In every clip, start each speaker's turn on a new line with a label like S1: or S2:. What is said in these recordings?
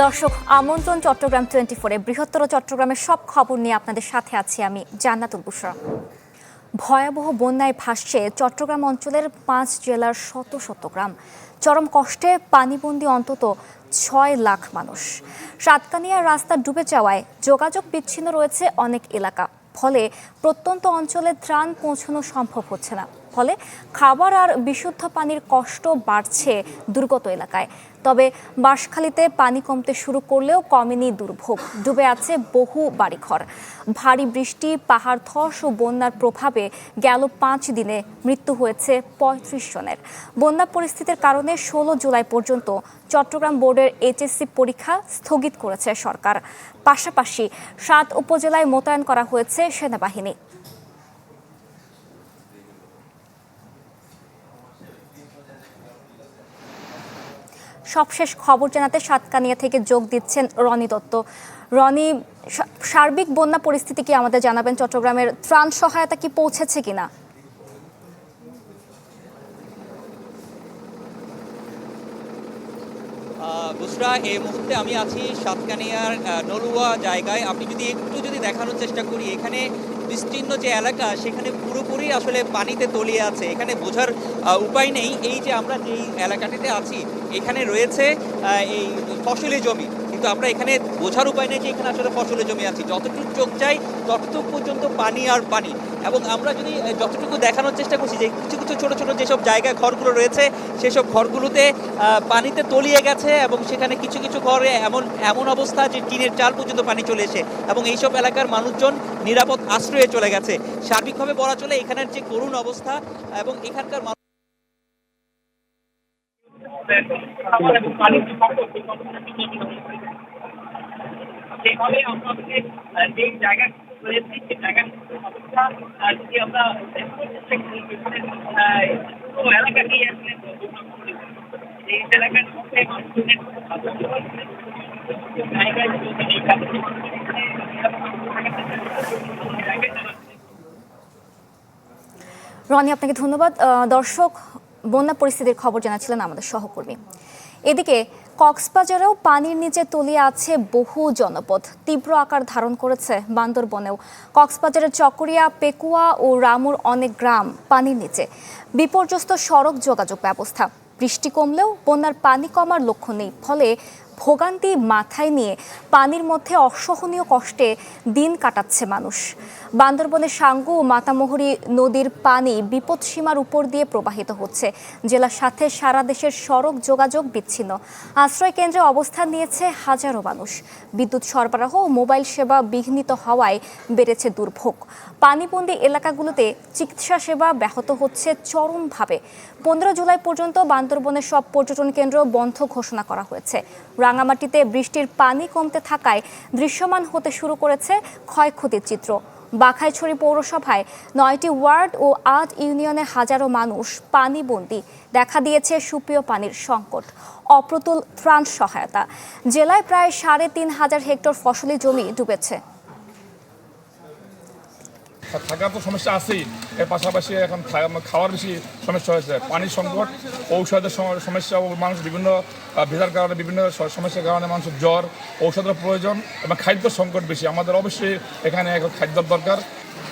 S1: দর্শক আমন্ত্রণ চট্টগ্রাম 24-এ বৃহত্তর চট্টগ্রামের সব খবর নিয়ে আপনাদের সাথে আছি আমি জান্নাতুল বুশরা। ভয়াবহ বন্যায় ভাসছে চট্টগ্রাম অঞ্চলের 5 জেলার শত শত গ্রাম। চরম কষ্টে পানিবন্দী অন্তত 6 লাখ মানুষ। সাতকানিয়ার রাস্তা ডুবে যাওয়ায় যোগাযোগ বিচ্ছিন্ন রয়েছে অনেক এলাকা। ফলে প্রত্যন্ত অঞ্চলে ত্রাণ পৌঁছানো সম্ভব হচ্ছে না। ফলে খাবার আর বিশুদ্ধ পানির কষ্ট বাড়ছে দুর্গত এলাকায়। তবে বাঁশখালীতে পানি কমতে শুরু করলেও কমেনি দুর্ভোগ। ডুবে আছে বহু বাড়িঘর। ভারী বৃষ্টি, পাহাড় ধস ও বন্যার প্রভাবে গেল 5 দিনে মৃত্যু হয়েছে 35 জনের। বন্যা পরিস্থিতির কারণে 16 জুলাই পর্যন্ত চট্টগ্রাম বোর্ডের এইচএসসি পরীক্ষা স্থগিত করেছে সরকার। পাশাপাশি 7 উপজেলায় মোতায়েন করা হয়েছে সেনাবাহিনী। সবশেষ খবর জানাতে সাতকানিয়া থেকে যোগ দিচ্ছেন রনি দত্ত। রনি, সার্বিক বন্যা পরিস্থিতি কি আমাদের জানাবেন? চট্টগ্রামের ত্রাণ সহায়তা কি পৌঁছেছে কিনা?
S2: বুশরা, এই মুহূর্তে আমি আছি সাতকানিয়ার নলুয়া জায়গায়। আপনি যদি দেখানোর চেষ্টা করি, এখানে বিস্তীর্ণ যে এলাকা সেখানে পুরোপুরি আসলে পানিতে তলিয়ে আছে। এখানে বোঝার উপায় নেই। এই যে আমরা যেই এলাকাটিতে আছি, এখানে রয়েছে এই ফসলি জমি, কিন্তু আমরা এখানে বোঝার উপায় নেই যে এখানে আসলে ফসলি জমি আছে। যতটুকু চোখ চাই ততটুকু পর্যন্ত পানি আর পানি। এবং আমরা যদি যতটুকু দেখানোর চেষ্টা করছি যে কিছু কিছু ছোট ছোট যেসব জায়গায় ঘরগুলো রয়েছে, সেসব ঘরগুলোতে পানিতে তলিয়ে গেছে এবং সেখানে কিছু কিছু ঘরে এমন অবস্থা যে টিনের চাল পর্যন্ত পানি চলে এসে এবং এইসব এলাকার মানুষজন নিরাপদ আশ্রয়ে চলে গেছে। সার্বিকভাবে বলা চলে এখানের যে করুণ অবস্থা এবং এখানকার
S1: রনি, আপনাকে ধন্যবাদ। দর্শক, বন্যা পরিস্থিতির খবর জানাচ্ছিলেন আমাদের সহকর্মী। এদিকে কক্সবাজারেও পানির নিচে তলিয়ে আছে বহু জনপদ। তীব্র আকার ধারণ করেছে বান্দরবনেও। কক্সবাজারের চকরিয়া, পেকুয়া ও রামুর অনেক গ্রাম পানির নিচে। বিপর্যস্ত সড়ক যোগাযোগ ব্যবস্থা। বৃষ্টি কমলেও বন্যার পানি কমার লক্ষ্য নেই। ফলে ভোগান্তি মাথায় নিয়ে পানির মধ্যে অসহনীয় কষ্টে দিন কাটাচ্ছে মানুষ। বান্দরবনের সাঙ্গু ও মাতামুহুরী নদীর পানি বিপদসীমার উপর দিয়ে প্রবাহিত হচ্ছে। জেলার সাথে সারা দেশের সড়ক যোগাযোগ বিচ্ছিন্ন। আশ্রয় কেন্দ্রে অবস্থান নিয়েছে হাজারো মানুষ। বিদ্যুৎ সরবরাহ ও মোবাইল সেবা বিঘ্নিত হওয়ায় বেড়েছে দুর্ভোগ। পানিবন্দী এলাকাগুলোতে চিকিৎসা সেবা ব্যাহত হচ্ছে চরমভাবে। 15 জুলাই পর্যন্ত বান্দরবনের সব পর্যটন কেন্দ্র বন্ধ ঘোষণা করা হয়েছে। রাঙামাটিতে বৃষ্টির পানি কমতে থাকায় দৃশ্যমান হতে শুরু করেছে ক্ষয়ক্ষতির চিত্র। বাঘাইছড়ি পৌরসভায় 9টি ওয়ার্ড ও 8 ইউনিয়নে হাজারো মানুষ পানিবন্দী। দেখা দিয়েছে সুপেয় পানির সংকট। অপ্রতুল ত্রাণ সহায়তা। জেলায় প্রায় 3,500 হেক্টর ফসলি জমি ডুবেছে।
S3: থাকার তো সমস্যা আছেই, এর পাশাপাশি এখন খাওয়ার বেশি সমস্যা হয়েছে। পানির সংকট, ঔষধের সমস্যা, মানুষ বিভিন্ন ভেজার কারণে বিভিন্ন সমস্যার কারণে মানুষের জ্বর, ঔষধের প্রয়োজন এবং খাদ্য সংকট বেশি। আমাদের অবশ্যই এখানে খাদ্যর দরকার।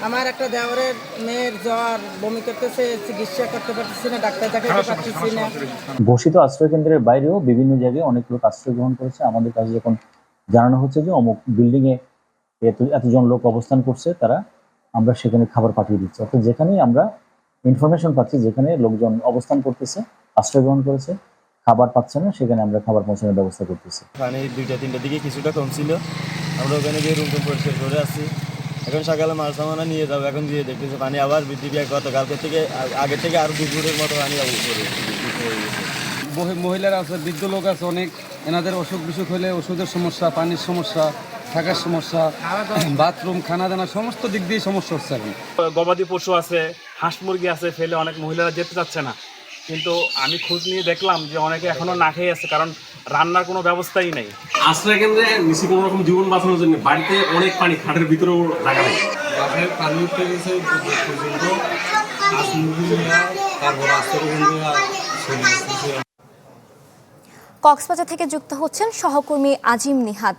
S4: আমার একটা দেওরের মেয়ের জ্বর, বমি করতেছে, চিকিৎসা করতে পারতেছি না, ডাক্তার দেখাতে পারতেছি না।
S5: ঘোষিত আশ্রয় কেন্দ্রের বাইরেও বিভিন্ন জায়গায় অনেক লোক আশ্রয় গ্রহণ করেছে। আমাদের কাছে যখন জানানো হচ্ছে যে অমুক বিল্ডিংয়ে এতজন লোক অবস্থান করছে, আমরা সেখানে খাবার পাঠিয়ে দিচ্ছি। অর্থাৎ যেখানেই আমরা ইনফরমেশন পাচ্ছি, যেখানে লোকজন অবস্থান করতেছে, আশ্রয় গ্রহণ করেছে, খাবার পাচ্ছে না, সেখানে আমরা খাবার পৌঁছানোর ব্যবস্থা করতেছি।
S6: পানি 2-3টার দিকে কিছুটা কম ছিল। আমরা ওখানে গিয়ে রুম পরিষ্কার করে আসছি। এখন সকালে মাছ সামানা নিয়ে যাবো। এখন গিয়ে দেখতেছি পানি আবার বৃদ্ধি পেয়ে গতকালকে থেকে আগের থেকে আরও 2 ফুটের মতো পানি হয়ে গেছে।
S7: মহিলারা আছে, বৃদ্ধ লোক আছে অনেক, এনাদের অসুখ বিসুখ হলে ওষুধের সমস্যা, পানির সমস্যা, থাকার সমস্যা, বাথরুম, খানা দানা সমস্ত দিক দিয়ে সমস্যা হচ্ছে। এখন
S8: গবাদি পশু আছে, হাঁস মুরগি আছে, ফেলে অনেক মহিলারা যেতে চাচ্ছে না। কিন্তু আমি খোঁজ নিয়ে দেখলাম যে অনেকে এখনো না খেয়ে আছে, কারণ রান্নার কোনো ব্যবস্থাই নেই।
S9: আশ্রয় কেন্দ্রে নিচে কোনো রকম জীবন বাঁচানোর জন্য বাড়িতে অনেক পানি, খাটের ভিতরেও রাখা নেই।
S7: বাসায় পানি উঠে গেছে পর্যন্ত, হাঁস মুরগি তারপর আশ্রয় কেন্দ্রে
S1: কক্সবাজার থেকে যুক্ত হচ্ছেন সহকর্মী আজিম নিহাদ।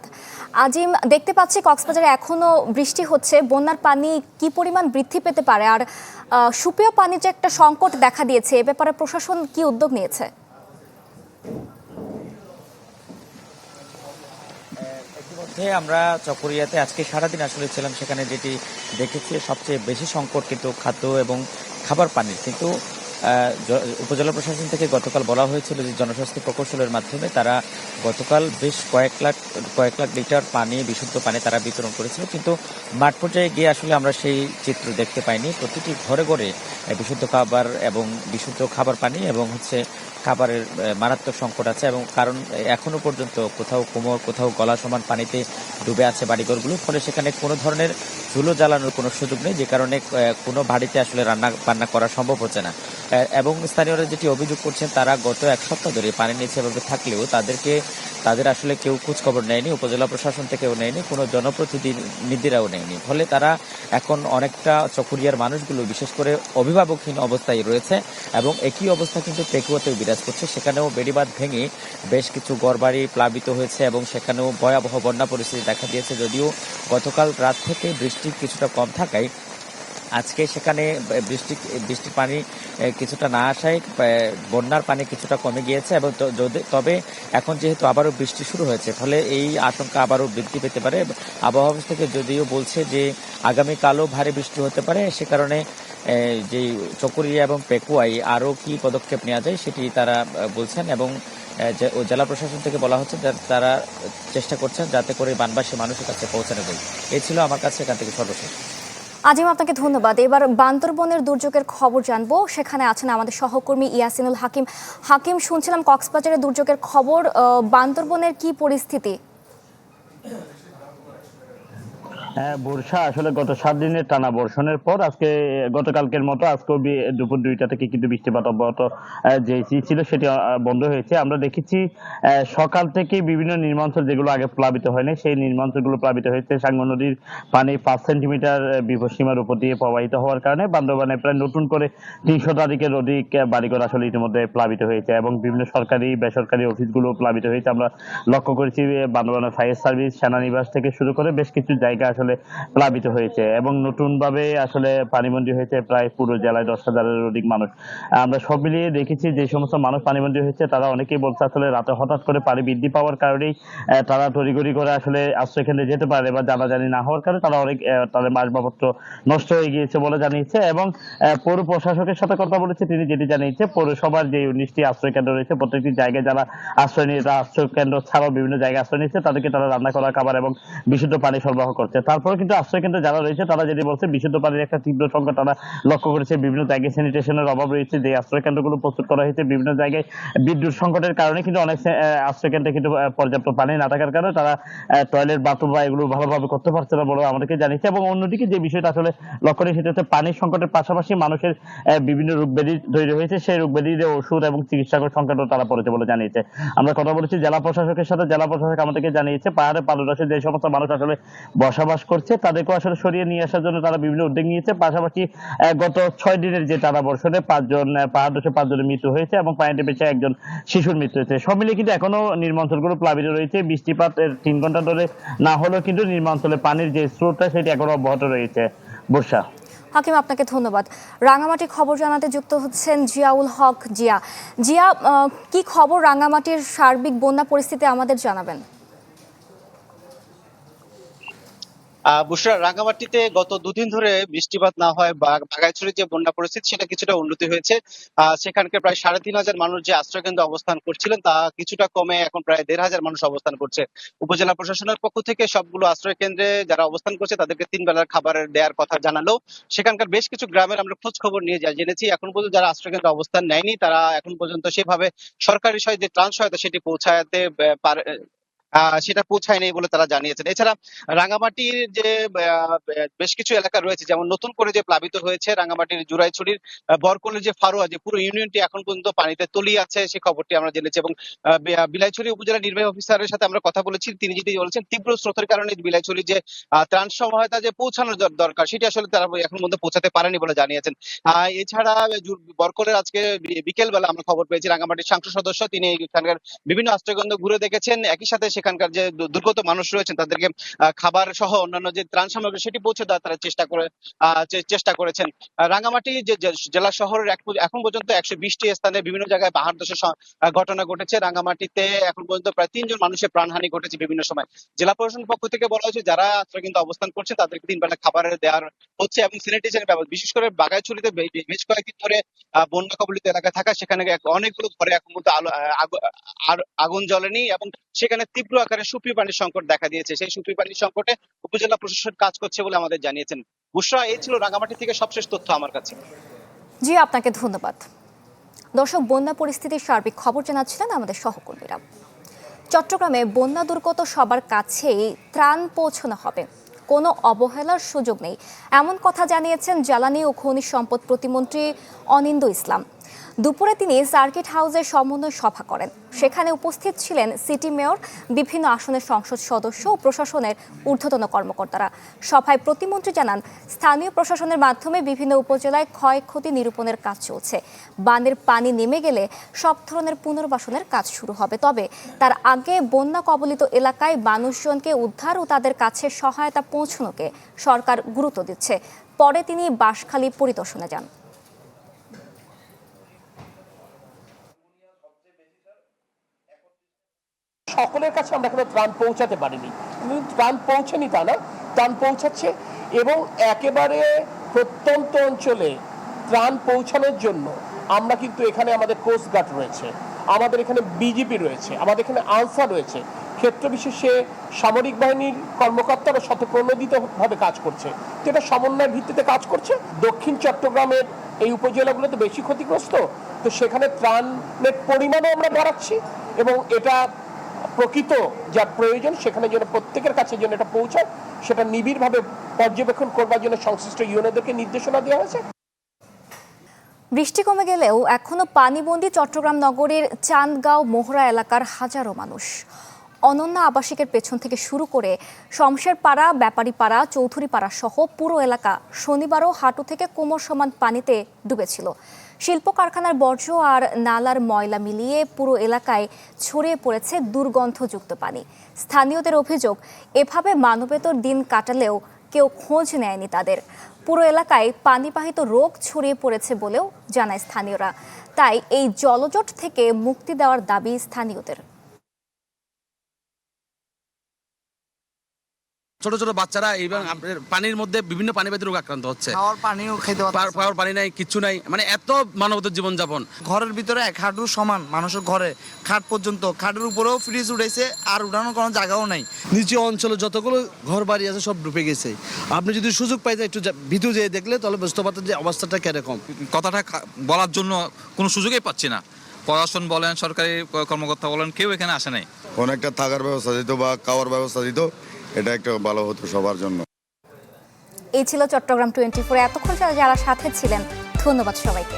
S1: আজিম, দেখতে পাচ্ছি কক্সবাজারে এখনো বৃষ্টি হচ্ছে, বন্যার পানি কি পরিমাণ বৃদ্ধি পেতে পারে, আর সুপেয় পানির যে একটা সংকট দেখা দিয়েছে, এ ব্যাপারে প্রশাসন কি উদ্যোগ নিয়েছে?
S10: ইতিমধ্যে আমরা চকরিয়াতে আজকে সারাদিন আসলে ছিলাম, সেখানে যেটি দেখেছি সবচেয়ে বেশি সংকট কিন্তু খাদ্য এবং খাবার পানির। কিন্তু উপজেলা প্রশাসন থেকে গতকাল বলা হয়েছিল যে জনস্বাস্থ্য প্রকৌশলের মাধ্যমে তারা গতকাল বেশ কয়েক লাখ লিটার পানি, বিশুদ্ধ পানি তারা বিতরণ করেছিল। কিন্তু মাঠ পর্যায়ে গিয়ে আসলে আমরা সেই চিত্র দেখতে পাইনি। প্রতিটি ঘরে ঘরে বিশুদ্ধ খাবার এবং বিশুদ্ধ খাবার পানি এবং খাবারের মারাত্মক সংকট আছে, এবং কারণ এখনো পর্যন্ত কোথাও কোমর, কোথাও গলা সমান পানিতে ডুবে আছে বাড়িঘরগুলো। ফলে সেখানে কোনো ধরনের চুলো জ্বালানোর কোনো সুযোগ নেই, যে কারণে কোনো বাড়িতে আসলে বান্না করা সম্ভব হচ্ছে না। এবং স্থানীয়রা যেটি অভিযোগ করছেন, তারা গত এক সপ্তাহ ধরে পানি নিচে এভাবে থাকলেও তাদের আসলে কেউ খোঁজখবর নেয়নি, উপজেলা প্রশাসন থেকেও নেয়নি, কোনো জনপ্রতিনিধিরাও নেয়নি। ফলে তারা এখন অনেকটা চকরিয়ার মানুষগুলো বিশেষ করে অভিভাবকহীন অবস্থায় রয়েছে, এবং একই অবস্থা কিন্তু পেকুয়াতেও বিরাজ করছে। সেখানেও বেড়িবাঁধ ভেঙে বেশ কিছু ঘরবাড়ি প্লাবিত হয়েছে এবং সেখানেও ভয়াবহ বন্যা পরিস্থিতি দেখা দিয়েছে। যদিও গতকাল রাত থেকে বৃষ্টি কিছুটা কম থাকায় আজকে সেখানে বৃষ্টির পানি কিছুটা না আসায় বন্যার পানি কিছুটা কমে গিয়েছে, এবং তবে এখন যেহেতু আবারও বৃষ্টি শুরু হয়েছে, ফলে এই আশঙ্কা আবারও বৃদ্ধি পেতে পারে। আবহাওয়া অফিস থেকে যদিও বলছে যে আগামীকালও ভারী বৃষ্টি হতে পারে, সে কারণে যে চকরিয়া এবং পেকুয়ায় আরও কি পদক্ষেপ নেওয়া যায় সেটি তারা বলছেন, এবং জেলা প্রশাসন থেকে বলা হচ্ছে তারা চেষ্টা করছেন যাতে করে বানবাসী মানুষের কাছে পৌঁছানো যায়। এই ছিল আমার কাছে এখান থেকে সর্বশেষ।
S1: আজিম, আপনাকে ধন্যবাদ। এবার বান্দরবনের দুর্যোগের খবর জানবো, সেখানে আছেন আমাদের সহকর্মী ইয়াসিনুল হাকিম। হাকিম, শুনছিলাম কক্সবাজারের দুর্যোগের খবর, বান্দরবনের কি পরিস্থিতি?
S11: হ্যাঁ বর্ষা, আসলে গত 7 দিনের টানা বর্ষণের পর গতকালকের মতো আজকেও দুপুর 2টা থেকে কিন্তু বৃষ্টিপাত অব্যাহত যে ছিল সেটি বন্ধ হয়েছে। আমরা দেখেছি সকাল থেকে বিভিন্ন নিম্নাঞ্চল যেগুলো আগে প্লাবিত হয়নি, সেই নিম্নাঞ্চলগুলো প্লাবিত হয়েছে। সাঙ্গু নদীর পানি 5 সেন্টিমিটার বিপদসীমার উপর দিয়ে প্রবাহিত হওয়ার কারণে বান্দরবানে প্রায় নতুন করে 300টাধিকের অধিক বাড়িঘর আসলে ইতিমধ্যে প্লাবিত হয়েছে, এবং বিভিন্ন সরকারি বেসরকারি অফিসগুলো প্লাবিত হয়েছে। আমরা লক্ষ্য করেছি বান্দরবানের ফায়ার সার্ভিস, সেনানিবাস থেকে শুরু করে বেশ কিছু জায়গা আসলে প্লাবিত হয়েছে, এবং নতুন ভাবে আসলে পানিবন্দী হয়েছে প্রায় পুরো জেলায় 10,000-এর অধিক মানুষ। আমরা সব মিলিয়ে দেখেছি যে সমস্ত মানুষ পানিবন্দী হয়েছে তারা অনেকেই বলছে আসলে রাতে হঠাৎ করে পানি বৃদ্ধি পাওয়ার কারণেই তারা তড়িঘড়ি করে আসলে আশ্রয়কেন্দ্রে যেতে পারে, বা জানাজানি না হওয়ার কারণে তারা অনেক তাদের আসবাবপত্র নষ্ট হয়ে গিয়েছে বলে জানিয়েছে। এবং পৌর প্রশাসকের সাথে কথা বলেছে, তিনি যেটি জানিয়েছে পৌরসভার যে 19টি আশ্রয় কেন্দ্র রয়েছে প্রত্যেকটি জায়গায় যারা আশ্রয় নিয়ে আশ্রয় কেন্দ্র ছাড়াও বিভিন্ন জায়গায় আশ্রয় নিচ্ছে তাদেরকে তারা রান্না করা খাবার এবং বিশুদ্ধ পানি সরবরাহ করছে। তারপরে কিন্তু আশ্রয় কেন্দ্রে যারা রয়েছে তারা যেটি বলছে, বিশুদ্ধ পানির একটা তীব্র সংকট তারা লক্ষ্য করেছে। বিভিন্ন জায়গায় স্যানিটেশনের অভাব রয়েছে, যে আশ্রয় কেন্দ্রগুলো প্রস্তুত করা হয়েছে বিভিন্ন জায়গায় বিদ্যুৎ সংকটের কারণে কিন্তু অনেক আশ্রয় কেন্দ্রে কিন্তু পর্যাপ্ত পানি না থাকার কারণে তারা টয়লেট, বাথরুম বা এগুলো ভালোভাবে করতে পারছে না বলে আমাদেরকে জানিয়েছে। এবং অন্যদিকে যে বিষয়টা আসলে লক্ষ্য করে সেটা হচ্ছে পানির সংকটের পাশাপাশি মানুষের বিভিন্ন রোগ ব্যাধি তৈরি হয়েছে, সেই রোগ ব্যাধির ওষুধ এবং চিকিৎসার সংকটও তারা পড়েছে বলে জানিয়েছে। আমরা কথা বলেছি জেলা প্রশাসকের সাথে, জেলা প্রশাসক আমাদেরকে জানিয়েছে পাহাড়ে পাদদেশে যে সমস্ত মানুষ আসলে বসবাস করছে তাদেরকেও আসলে সরিয়ে নিয়ে আসার জন্য তারা বিভিন্ন উদ্যোগ নিয়েছে। পাশাপাশি গত 6 দিনের যে টানা বর্ষণে 5 জন পাহাড়দোষে 5 জনের মৃত্যু হয়েছে এবং পানিতে বেঁচে একজন শিশুর মৃত্যু হয়েছে। সব মিলিয়ে কিন্তু এখনো নিম্নাঞ্চলগুলো প্লাবিত রয়েছে। বৃষ্টিপাত 3 ঘন্টা ধরে না হলেও কিন্তু নিম্নাঞ্চলে পানির যে স্রোতটা সেটি এখনো অব্যাহত রয়েছে। বর্ষা।
S1: হাকিম, আপনাকে ধন্যবাদ। রাঙামাটি খবর জানাতে যুক্ত হচ্ছেন জিয়াউল হক। জিয়া, কি খবর রাঙামাটির সার্বিক বন্যা পরিস্থিতি আমাদের জানাবেন।
S12: বুশরা, রাঙ্গামাটিতে গত 2 দিন ধরে বৃষ্টিপাত না হয় বাঘাইছড়ির যে বন্যা পরিস্থিতি সেটা কিছুটা উন্নতি হয়েছে। সেখানকার প্রায় 3,500 মানুষ যে আশ্রয়কেন্দ্রে অবস্থান করছিলেন তা কিছুটা কমে এখন প্রায় 1,500 মানুষ অবস্থান করছে। উপজেলা প্রশাসনের পক্ষ থেকে সবগুলো আশ্রয় কেন্দ্রে যারা অবস্থান করছে তাদেরকে 3 বেলার খাবারের দেওয়ার কথা জানালো। সেখানকার বেশ কিছু গ্রামের আমরা খোঁজ খবর নিয়ে জেনেছি এখন পর্যন্ত যারা আশ্রয় কেন্দ্রে অবস্থান নেয়নি তারা এখন পর্যন্ত সেভাবে সরকারি যে ত্রাণ সহায়তা সেটি পৌঁছাতে সেটা পৌঁছায় নেই বলে তারা জানিয়েছেন। এছাড়া রাঙামাটির যে বেশ কিছু এলাকা রয়েছে, যেমন নতুন করে যে প্লাবিত হয়েছে রাঙামাটির জুরাইছড়ির বরকলের যে ফারোয়া, যে পুরো ইউনিয়নটি এখন পর্যন্ত পানিতে তলিয়ে আছে, সেই খবরটি আমরা জেনেছি। এবং বিলাইছড়ি উপজেলা নির্বাহী অফিসারের সাথে আমরা কথা বলেছি, তিনি যেটি বলেছেন তীব্র স্রোতের কারণে বিলাইছড়ি যে ত্রাণ সহায়তা যে পৌঁছানোর দরকার, সেটি আসলে তারা এখন পর্যন্ত পৌঁছাতে পারেনি বলে জানিয়েছেন। এছাড়া বরকলের আজকে বিকেল বেলা আমরা খবর পেয়েছি রাঙামাটির সংসদ সদস্য, তিনি এখানকার বিভিন্ন আশ্রয়কেন্দ্র ঘুরে দেখেছেন, একই সাথে সেখানকার যে দুর্গত মানুষ রয়েছেন তাদেরকে খাবার সহ অন্যান্য যে ত্রাণ সামগ্রী সেটি পৌঁছে দেওয়ার তারা চেষ্টা করেছেন। রাঙামাটি যে জেলা শহরের এখন পর্যন্ত 120টি স্থানে বিভিন্ন জায়গায় পাহাড় ধসের ঘটনা ঘটেছে। রাঙামাটিতে এখন পর্যন্ত প্রায় 3 জন মানুষের প্রাণহানি ঘটেছে বিভিন্ন সময়। জেলা প্রশাসনের পক্ষ থেকে বলা হয়েছে যারা আশ্রয়কেন্দ্রে অবস্থান করছে তাদেরকে 3 বেলা খাবার দেওয়ার হচ্ছে এবং স্যানিটাইজারের ব্যবস্থা, বিশেষ করে বাগাইছড়িতে বেশ কয়েকদিন ধরে বন্যা কবলিত এলাকায় থাকা, সেখানে অনেকগুলো ঘরে এখন পর্যন্ত আগুন জ্বলেনি এবং সেখানে তীব্র আকারে সুপেয় পানির সংকট দেখা দিয়েছে। সেই সুপেয় পানির সংকটে উপজেলা প্রশাসন কাজ করছে বলে আমাদের জানিয়েছেন। বুশরা, এই ছিল রাঙামাটি থেকে সবশেষ তথ্য আমার কাছে।
S1: জি, আপনাকে ধন্যবাদ। দর্শক, বন্যা পরিস্থিতির সার্বিক খবর জানাচ্ছিলেন আমাদের সহকর্মীরা। চট্টগ্রামে বন্যা দুর্গত সবার কাছেই ত্রাণ পৌঁছানো হবে, কোনো অবহেলার সুযোগ নেই, এমন কথা জানিয়েছেন জ্বালানি ও খনিজ সম্পদ প্রতিমন্ত্রী অনিন্দ্য ইসলাম। দুপুরে তিনি সার্কিট হাউসে সমন্বয় সভা করেন। সেখানে উপস্থিত ছিলেন সিটি মেয়র, বিভিন্ন আসনের সংসদ সদস্য ও প্রশাসনের ঊর্ধ্বতন কর্মকর্তারা। সভায় প্রতিমন্ত্রী জানান, স্থানীয় প্রশাসনের মাধ্যমে বিভিন্ন উপজেলায় ক্ষয়ক্ষতি নিরূপণের কাজ চলছে। বানের পানি নেমে গেলে সব ধরনের পুনর্বাসনের কাজ শুরু হবে। তবে তার আগে বন্যা কবলিত এলাকায় মানুষজনকে উদ্ধার ও তাদের কাছে সহায়তা পৌঁছানোকে সরকার গুরুত্ব দিচ্ছে। পরে তিনি বাঁশখালী পরিদর্শনে যান।
S13: সকলের কাছে আমরা এখনো ত্রাণ পৌঁছাতে পারিনি, কিন্তু ত্রাণ পৌঁছেনি তা না, ত্রাণ পৌঁছাচ্ছে এবং একেবারে প্রত্যন্ত অঞ্চলে ত্রাণ পৌঁছানোর জন্য আমরা কিন্তু এখানে আমাদের কোস্ট গার্ড রয়েছে, আমাদের এখানে বিজিপি রয়েছে, আমাদের এখানে আনসা রয়েছে, ক্ষেত্র বিশেষে সামরিক বাহিনীর কর্মকর্তারা শতপ্রণোদিতভাবে কাজ করছে। তো এটা সমন্বয়ের ভিত্তিতে কাজ করছে। দক্ষিণ চট্টগ্রামের এই উপজেলাগুলোতে বেশি ক্ষতিগ্রস্ত, তো সেখানে ত্রাণের পরিমাণও আমরা বাড়াচ্ছি এবং এটা প্রকৃত যা প্রয়োজন সেখানে যেন প্রত্যেকের কাছে যেন এটা পৌঁছায় সেটা নিবিড়ভাবে পর্যবেক্ষণ করবার জন্য সংশ্লিষ্ট ইউনিয়নদেরকে নির্দেশনা দেওয়া হয়েছে।
S1: বৃষ্টি কমে গেলেও এখনো পানিবন্দী চট্টগ্রাম নগরের চান্দগাঁও মোহরা এলাকার হাজারো মানুষ। অনন্য আবাসিকের পেছন থেকে শুরু করে শমশেরপাড়া, ব্যাপারীপাড়া, চৌধুরীপাড়া সহ পুরো এলাকা শনিবারও হাঁটু থেকে কোমর সমান পানিতে ডুবেছিল। শিল্প কারখানার বর্জ্য আর নালার ময়লা মিলিয়ে পুরো এলাকায় ছড়িয়ে পড়েছে দুর্গন্ধযুক্ত পানি। স্থানীয়দের অভিযোগ, এভাবে মানবেতর দিন কাটালেও কেউ খোঁজ নেয়নি তাদের। পুরো এলাকায় পানিবাহিত রোগ ছড়িয়ে পড়েছে বলেও জানায় স্থানীয়রা। তাই এই জলজট থেকে মুক্তি দেওয়ার দাবি স্থানীয়দের।
S7: ছোট ছোট বাচ্চারা এবং পানির মধ্যে বিভিন্ন পানিবাহিত রোগ আক্রান্ত হচ্ছে। খাওয়ার পানি নাই, কিচ্ছু নাই, মানে এত মানবতার জীবনযাপন।
S14: ঘরের ভিতরে এক হাঁটুর সমান মানুষের ঘরে খাট পর্যন্ত, খাটের উপরেও ফ্রিজ উঠেছে আর উঠানোর কোনো জায়গাও নাই।
S7: নিচু অঞ্চলে যতগুলো ঘর বাড়ি আছে সব ডুবে গেছে। আপনি যদি সুযোগ পাইতে একটু ভিতর যেয়ে দেখলে তাহলে বুঝতে পারতেন যে অবস্থাটা কিরকম।
S15: কথাটা বলার জন্য কোনো সুযোগই পাচ্ছি না। প্রশাসন বলেন, সরকারি কর্মকর্তা বলেন, কেউ এখানে আসে নাই।
S16: অনেকটা থাকার ব্যবস্থা দিত বা খাওয়ার ব্যবস্থা দিত, এটা একটা ভালো হতো সবার জন্য।
S1: এই ছিল চট্টগ্রাম 24। এতক্ষণ যারা সাথে ছিলেন ধন্যবাদ সবাইকে।